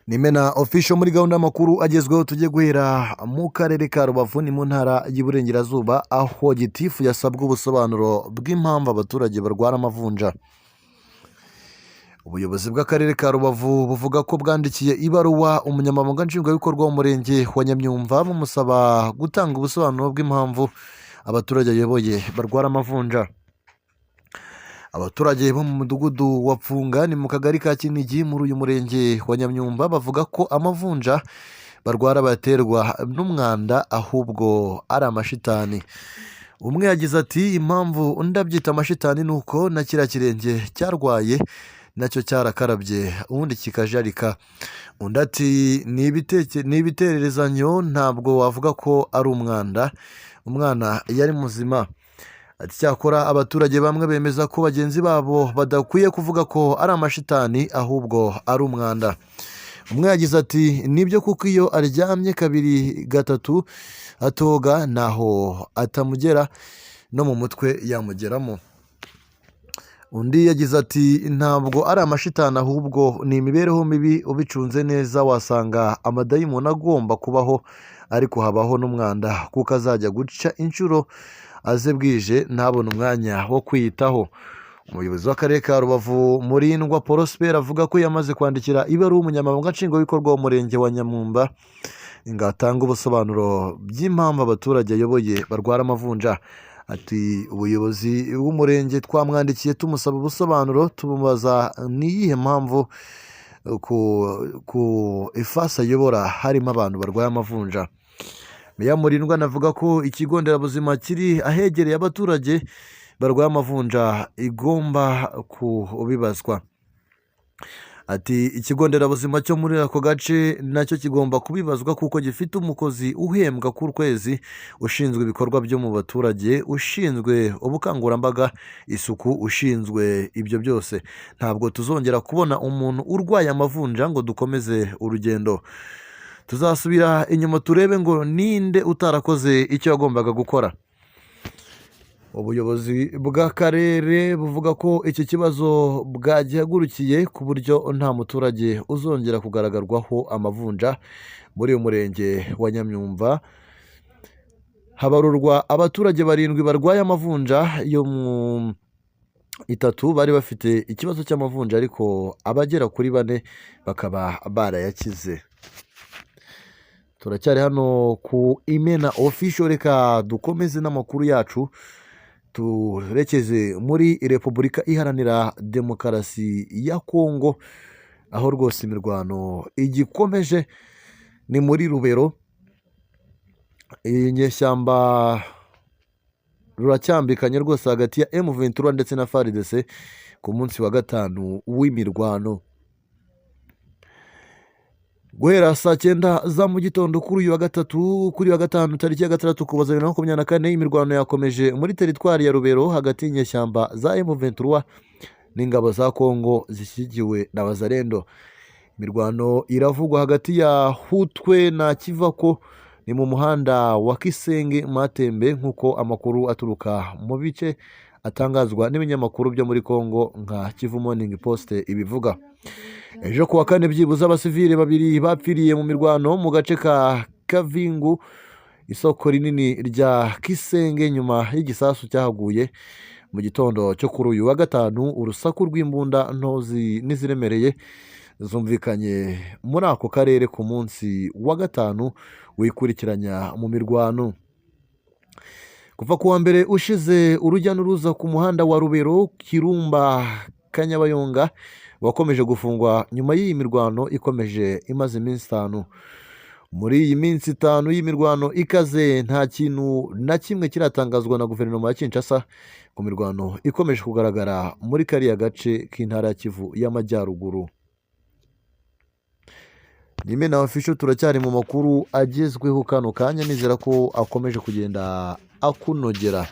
Nimena official muri gahunda y'amakuru agezweho tujye guhera mu karere ka Rubavu ni mu ntara y'Iburengerazuba aho gitifu yasabwe ubusobanuro bw'impamvu abaturage barwara amavunja. Ubuyobozi bw'akarere ka Rubavu buvuga ko bwandikiye ibaruwa umunyamabanga nshingwabikorwa w'umurenge wa Nyamyumba bumusaba gutanga ubusobanuro bw'impamvu abaturage ayoboye barwara amavunja. Abaturage bo mu mudugudu wa Pfunga ni mu kagari ka Kinigi muri uyu murenge wa Nyamyumba bavuga ko amavunja barwara baterwa n'umwanda ahubwo ari amashitani. Umwe yagize ati impamvu ndabyita amashitani nuko na kiriya kirenge cyarwaye nacyo cyarakarabye ubundi kikajarika. Undi ati ni ibitererezanyo ntabwo wavuga ko ari umwanda, umwana yari muzima. Ati cyakora abaturage bamwe bemeza ko bagenzi babo badakwiye kuvuga ko ari amashitani ahubwo ari umwanda. Umwe yagize ati nibyo kuko iyo aryamye kabiri gatatu atoga naho atamugera no mu mutwe yamugeramo. Undi yagize ati ntabwo ari amashitani ahubwo ni imibereho mibi, ubicunze neza wasanga amadayimoni agomba kubaho ariko habaho n'umwanda kuko azajya guca inshuro aze bwije ntabone umwanya wo kwiyitaho. Umuyobozi w'akarere ka Rubavu Murindwa Prosper avuga ko yamaze kwandikira ibaruwa umunyamabanga nshingwabikorwa w'umurenge wa Nyamyumba ngo atange ubusobanuro by'impamvu abaturage ayoboye barwara amavunja. Ati ubuyobozi bw'umurenge twamwandikiye tumusaba ubusobanuro, tumubaza niyihe mpamvu ku ifasi ayobora harimo abantu barwaye amavunja. Meya Murindwa anavuga ko ikigo nderabuzima kiri ahegereye abaturage barwaye amavunja igomba kubibazwa. Ati ikigo nderabuzima cyo muri ako gace nacyo kigomba kubibazwa kuko gifite umukozi uhembwa ku kwezi ushinzwe ibikorwa byo mu baturage, ushinzwe ubukangurambaga, isuku, ushinzwe ibyo byose. Ntabwo tuzongera kubona umuntu urwaye amavunja ngo dukomeze urugendo. Tuzasubira inyuma turebe ngo ninde utarakoze icyo yagombaga gukora. Ubuyobozi bw'akarere buvuga ko iki kibazo bwagihagurukiye ku buryo nta muturage uzongera kugaragarwaho amavunja muri uyu murenge wa Nyamyumba. Habarurwa abaturage 7 barwaye amavunja yo mu 3 bari bafite ikibazo cy'amavunja ariko abagera kuri 4 bakaba barayakize. Turacyari hano ku Imena official, reka dukomeze n'amakuru yacu turekeze muri Repubulika Iharanira Demokarasi ya Kongo aho rwose imirwano igikomeje ni muri Rubero. Inyeshyamba ruracyambikanye rwose hagati ya M23 ndetse na FARDC ku munsi wa 5 w'imirwano. Guhera saa 9 za mu gitondo kuri uyu wa 3 kuri wa 5 tariki ya 6 Ukuboza 2024 imirwano yakomeje muri teritwari ya Rubero hagati y'inyeshyamba za M23 n'ingabo za Kongo zishyigiwe na Bazalendo. Imirwano iravugwa hagati ya Hutwe na Kivako ni mu muhanda wa Kisenge Matembe nk'uko amakuru aturuka mu bice atangazwa n'ibinyamakuru byo muri Kongo nka Kivu Morning Post ibivuga. Ejo kuwa 4 byibuze abasivile 2 bapfiriye mu mirwano mu gace ka Kavingu, isoko rinini rya Kisenge nyuma y'igisasu cyahaguye mu gitondo cyo kuri uyu wa 5. Urusaku rw'imbunda ntozi n'iziremereye zumvikanye muri ako karere ku munsi wa 5 wikurikiranya mu mirwano. Kuva kuwa mbere ushize urujya n'uruza ku muhanda wa Rubero Kirumba Kanyabayonga wakomeje gufungwa nyuma y'iyi mirwano ikomeje imaze iminsi 5. Muri iyi minsi 5 y'imirwano ikaze nta kintu na kimwe kiratangazwa na guverinoma ya Kinshasa ku mirwano ikomeje kugaragara muri kariya gace k'intara ya Kivu y'Amajyaruguru. Nimena official turacyari mu makuru agezweho kano kanya, nizera ko akomeje kugenda akunogera.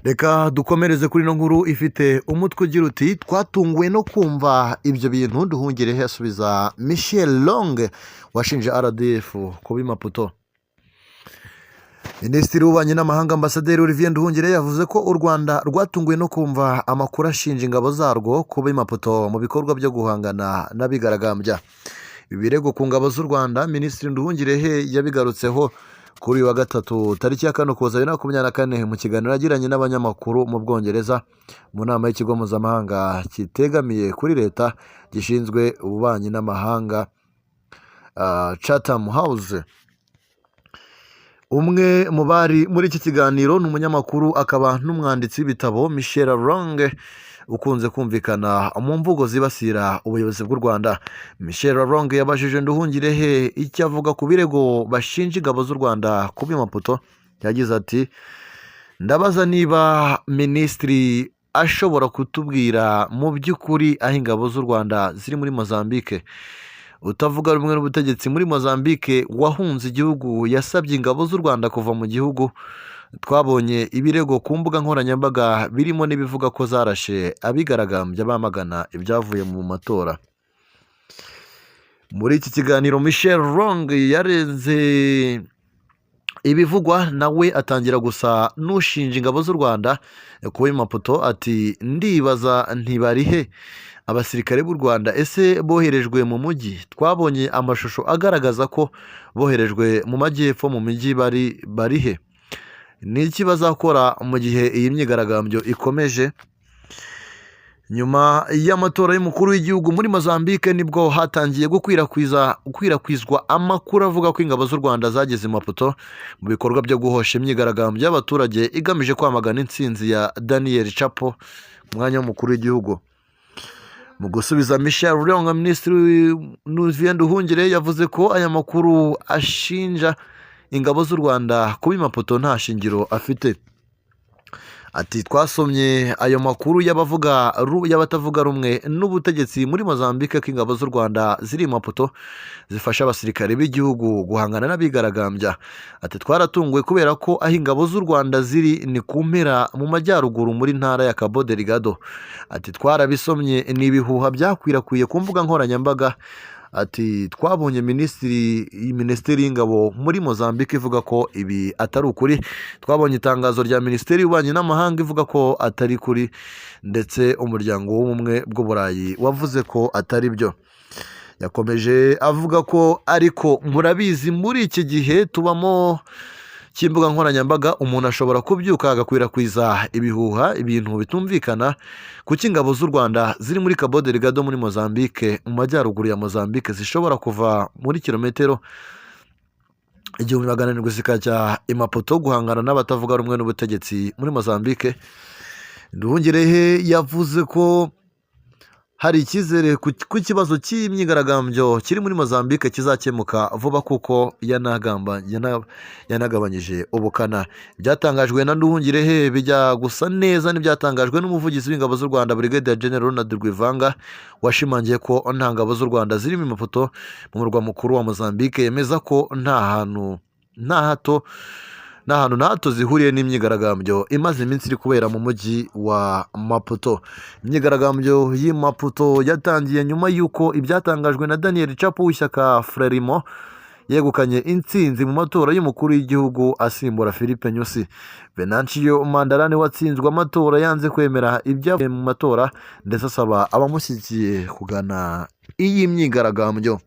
Reka dukomereze kuri no nkuru ifite umutwe ugira uti twatunguwe no kumva ibyo bintu duhungire hasubiza Michel Long washinje RDF kuba Maputo. Minisitiri w'Ububanyi n'Amahanga Ambasaderi Olivier Nduhungire yavuze ko u Rwanda rwatunguwe no kumva amakuru ashinja ingabo zarwo kuba Maputo mu bikorwa byo guhangana n'abigaragambya. ibi birego ku ngabo z'u Rwanda Minisitiri Nduhungirehe yabigarutseho kuri uyu wa gatatu tariki ya 4 Ukuboza 2024 mu kiganiro yagiranye n'abanyamakuru mu Bwongereza mu nama y'ikigo mpuzamahanga kitegamiye kuri leta gishinzwe ububanyi n'amahanga Chatham House. Umwe mu bari muri iki kiganiro ni umunyamakuru akaba n'umwanditsi w'ibitabo Michel Laurent ukunze kumvikana mu mvugo zibasira ubuyobozi bw'u Rwanda. Michel Laurent yabajije Nduhungirehe icyo avuga ku birego bashinja ingabo z'u Rwanda ku Maputo. Yagize ati, ndabaza niba minisitiri ashobora kutubwira mu by'ukuri aho ingabo z'u Rwanda ziri muri Mozambique. Utavuga rumwe n'ubutegetsi muri Mozambique wahunze igihugu yasabye ingabo z'u Rwanda kuva mu gihugu. Twabonye ibirego ku mbuga nkoranyambaga birimo n'ibivuga ko zarashe abigaragambya bamagana ibyavuye mu matora. Muri iki kiganiro Michel Laurent yarenze ibivugwa nawe atangira gusa n'ushinja ingabo z'u Rwanda kuba Maputo. Ati, ndibaza ntibarihe abasirikare b'u Rwanda, ese boherejwe mu mujyi? Twabonye amashusho agaragaza ko boherejwe mu majyepfo mu mijyi, barihe? Ni iki bazakora mu gihe iyi myigaragambyo ikomeje? Nyuma y'amatora y'umukuru w'igihugu muri Mozambique nibwo hatangiye gukwirakwizwa amakuru avuga ko ingabo z'u Rwanda zageze i Maputo mu bikorwa byo guhosha imyigaragambyo y'abaturage igamije kwamagana intsinzi ya Daniel Chapo umwanya w'umukuru w'igihugu. Mu gusubiza Michel Laurent, Minisitiri Nduhungirehe yavuze ko aya makuru ashinja ingabo z'u Rwanda kuba Maputo nta shingiro afite. Ati, twasomye ayo makuru y'abatavuga rumwe n'ubutegetsi muri Mozambique ko ingabo z'u Rwanda ziri Maputo zifasha abasirikare b'igihugu guhangana n'abigaragambya. Ati, twaratunguwe kubera ko aho ingabo z'u Rwanda ziri ni ku mpera mu majyaruguru muri ntara ya Cabo Delgado. Ati, twarabisomye ni ibihuha byakwirakwiye ku mbuga nkoranyambaga. Ati, twabonye minisiteri y'ingabo muri Mozambique ivuga ko ibi atari ukuri. Twabonye itangazo rya Minisiteri y'Ububanyi n'Amahanga ivuga ko atari kuri, ndetse umuryango w'ubumwe bw'Uburayi wavuze ko atari byo. Yakomeje avuga ko ariko murabizi muri iki gihe tubamo cy'imbuga nkoranyambaga umuntu ashobora kubyuka agakwirakwiza ibihuha, ibintu bitumvikana, kuko ingabo z'u Rwanda ziri muri Cabo Delgado muri Mozambique mu majyaruguru ya Mozambique zishobora kuva muri kilometero 1700 zikajya i Maputo guhangana n'abatavuga rumwe n'ubutegetsi muri Mozambique. Nduhungirehe yavuze ko hari icyizere ku kibazo cy'imyigaragambyo kiri muri Mozambique kizakemuka vuba kuko yanagabanyije ubukana. Ibyatangajwe na Nduhungirehe bijya gusa neza n'ibyatangajwe n'umuvugizi w'ingabo z'u Rwanda Brigadier General Ronald Rwivanga, washimangiye ko nta ngabo z'u Rwanda ziri mu Maputo mu murwa mukuru wa Mozambique. Yemeza ko nta hantu na hato zihuriye n'imyigaragambyo imaze iminsi iri kubera mu mujyi wa Maputo. Imyigaragambyo y'i Maputo yatangiye nyuma y'uko ibyatangajwe na Daniel Chapo w'ishyaka Frelimo yegukanye intsinzi mu matora y'umukuru w'igihugu asimbura Philippe Nyusi. Venancio Mondlane watsinzwe amatora yanze kwemera ibyavuye mu matora ndetse asaba abamushyigikiye kugana iyi myigaragambyo.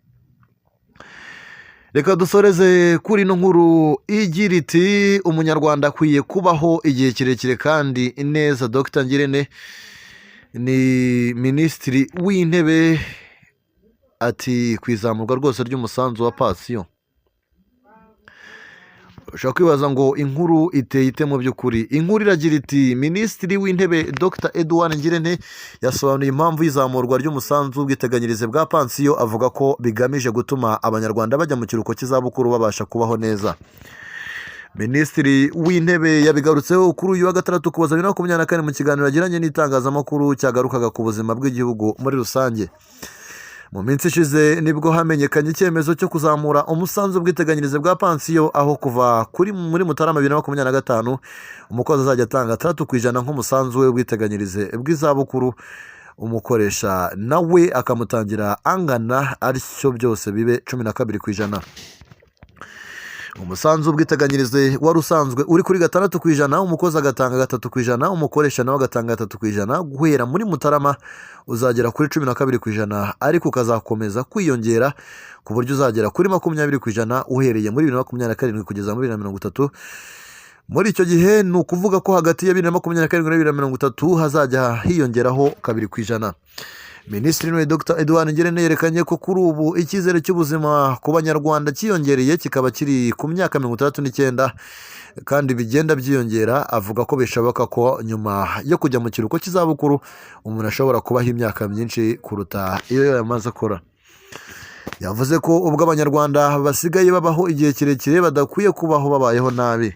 Reka dusoreze kuri ino nkuru igira iti, umunyarwanda akwiye kubaho igihe kirekire kandi neza. Dr Ngirente ni minisitiri w'intebe. Ati, kwizamurwa rwose ry'umusanzu wa pansiyo. Ushobora kwibaza ngo inkuru iteye ite mu by'ukuri? Inkuru iragira iti, minisitiri w'intebe Dr Edouard Ngirente yasobanuye impamvu y'izamurwa ry'umusanzu w'ubwiteganyirize bwa pansiyo. Avuga ko bigamije gutuma abanyarwanda bajya mu kiruhuko cy'izabukuru babasha kubaho neza. Minisitiri w'intebe yabigarutseho kuri uyu wa 6 Ukuboza 2024 mu kiganiro yagiranye n'itangazamakuru cyagarukaga ku buzima bw'igihugu muri rusange. Mu minsi ishize nibwo hamenyekanye icyemezo cyo kuzamura umusanzu w'ubwiteganyirize bwa pansiyo, aho kuva muri Mutarama 2025 umukozi azajya atanga 3% nk'umusanzu we w'ubwiteganyirize bw'izabukuru, umukoresha nawe akamutangira angana, aricyo byose bibe 12%. umusanzu w'ubwiteganyirize wari usanzwe uri kuri 6%, umukozi agatanga 3%, umukoresha nawe agatanga 3%, guhera muri Mutarama uzagera kuri 12%, ariko ukazakomeza kwiyongera ku buryo uzagera kuri 20% uhereye muri 2027 kugeza muri 2030. Muri icyo gihe ni ukuvuga ko hagati ya 2027 na 2030 hazajya hiyongeraho 2%. Minisitiri we Dr Edouard Ngirente yerekanye ko kuri ubu icyizere cy'ubuzima ku banyarwanda cyiyongereye kikaba kiri ku myaka 69 kandi bigenda byiyongera. Avuga ko bishoboka ko nyuma yo kujya mu kiruhuko cy'izabukuru umuntu ashobora kubaho imyaka myinshi kuruta iyo yamaze akora. Yavuze ko ubwo abanyarwanda basigaye babaho igihe kirekire badakwiye kubaho babayeho nabi.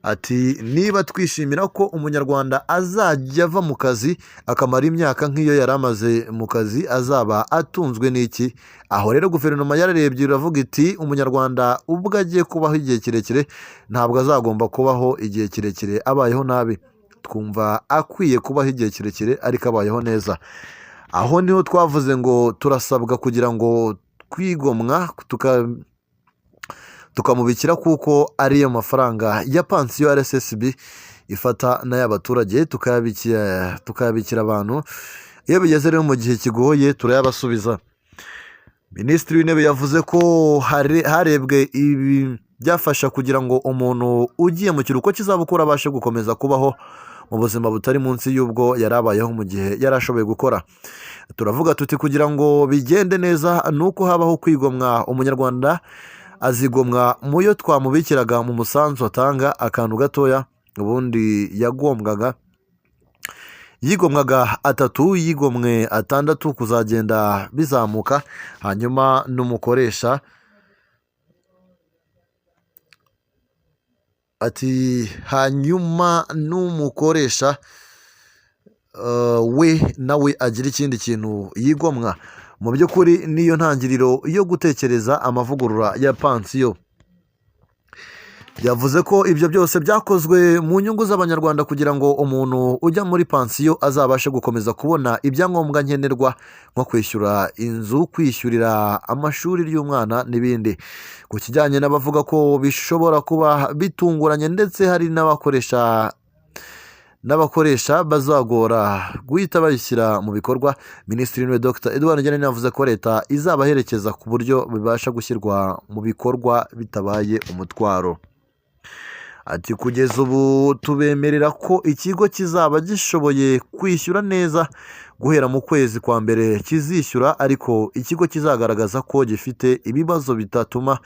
Ati niba twishimira ko umunyarwanda azajya ava mu kazi akamara imyaka nk'iyo yari amaze mu kazi, azaba atunzwe n'iki? Aho rero guverinoma yararebye iravuga iti umunyarwanda ubwo agiye kubaho igihe kirekire ntabwo azagomba kubaho igihe kirekire abayeho nabi. Twumva akwiye kubaho igihe kirekire ariko abayeho neza. Aho niho twavuze ngo turasabwa kugira ngo twigomwa tukamubikira kuko ariyo mafaranga ya pansiyo RSSB ifata n'ay'abaturage tukayabikira abantu. Iyo bigeze rero mu gihe kigoye turayabasubiza. Minisitiri w'Intebe yavuze ko harebwe ibi byafasha kugira ngo umuntu ugiye mu kiruhuko cy'izabukuru abashe gukomeza kubaho mu buzima butari munsi y'ubwo yari abayeho mu gihe yari ashoboye gukora. Turavuga tuti kugira ngo bigende neza nuko habaho kwigomwa. Umunyarwanda azigomwa mu yo twamubikiraga mu musanzu atanga akantu gatoya, ubundi yigomwaga 3, yigomwe 6 kuzagenda bizamuka. Hanyuma n'umukoresha we nawe agira ikindi kintu yigomwa. Mu by'ukuri niyo ntangiriro yo gutekereza amavugurura ya pansiyo. Yavuze ko ibyo byose byakozwe mu nyungu z'abanyarwanda kugira ngo umuntu ujya muri pansiyo azabashe gukomeza kubona ibyangombwa nkenerwa nko kwishyura inzu, kwishyurira amashuri y'umwana n'ibindi. Ku kijyanye n'abavuga ko bishobora kuba bitunguranye ndetse hari n'abakoresha bazagora guhita bayishyira mu bikorwa, Minisitiri we Dr Edouard Ngirente yavuze ko leta izabaherekeza ku buryo bibasha gushyirwa mu bikorwa bitabaye umutwaro. Ati kugeza ubu tubemerera ko ikigo kizaba gishoboye kwishyura neza guhera mu kwezi kwa mbere kizishyura, ariko ikigo kizagaragaza ko gifite ibibazo bitatuma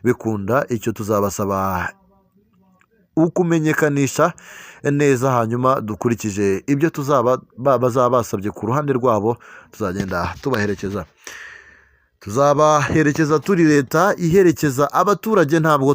bikunda, icyo tuzabasaba ukumenyekanisha neza, hanyuma dukurikije ibyo bazaba basabye ku ruhande rwabo tuzagenda tubaherekeza. Tuzabaherekeza turi leta iherekeza abaturage, ntabwo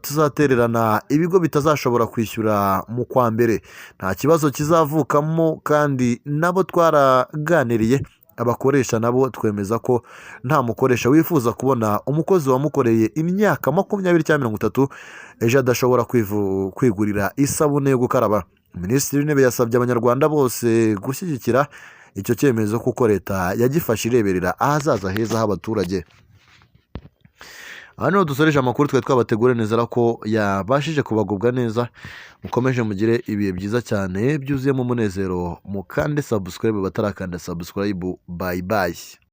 tuzatererana ibigo bitazashobora kwishyura mu kwa mbere. Nta kibazo kizavukamo kandi nabo twaraganiriye. Abakoresha nabo twemeza ko nta mukoresha wifuza kubona umukozi wamukoreye imyaka 20 cyangwa 30 ejo adashobora kwigurira isabune yo gukaraba. Minisitiri w'Intebe yasabye abanyarwanda bose gushyigikira icyo cyemezo kuko leta yagifashe ireberera ahazaza heza h'abaturage. Hano dusoreje amakuru twe twabategura neza ko yabashije kubagubwa neza. Mukomeje mugire ibihe byiza cyane byuzuyemo umunezero. Mukande subscribe batarakanda subscribe. Bye bye.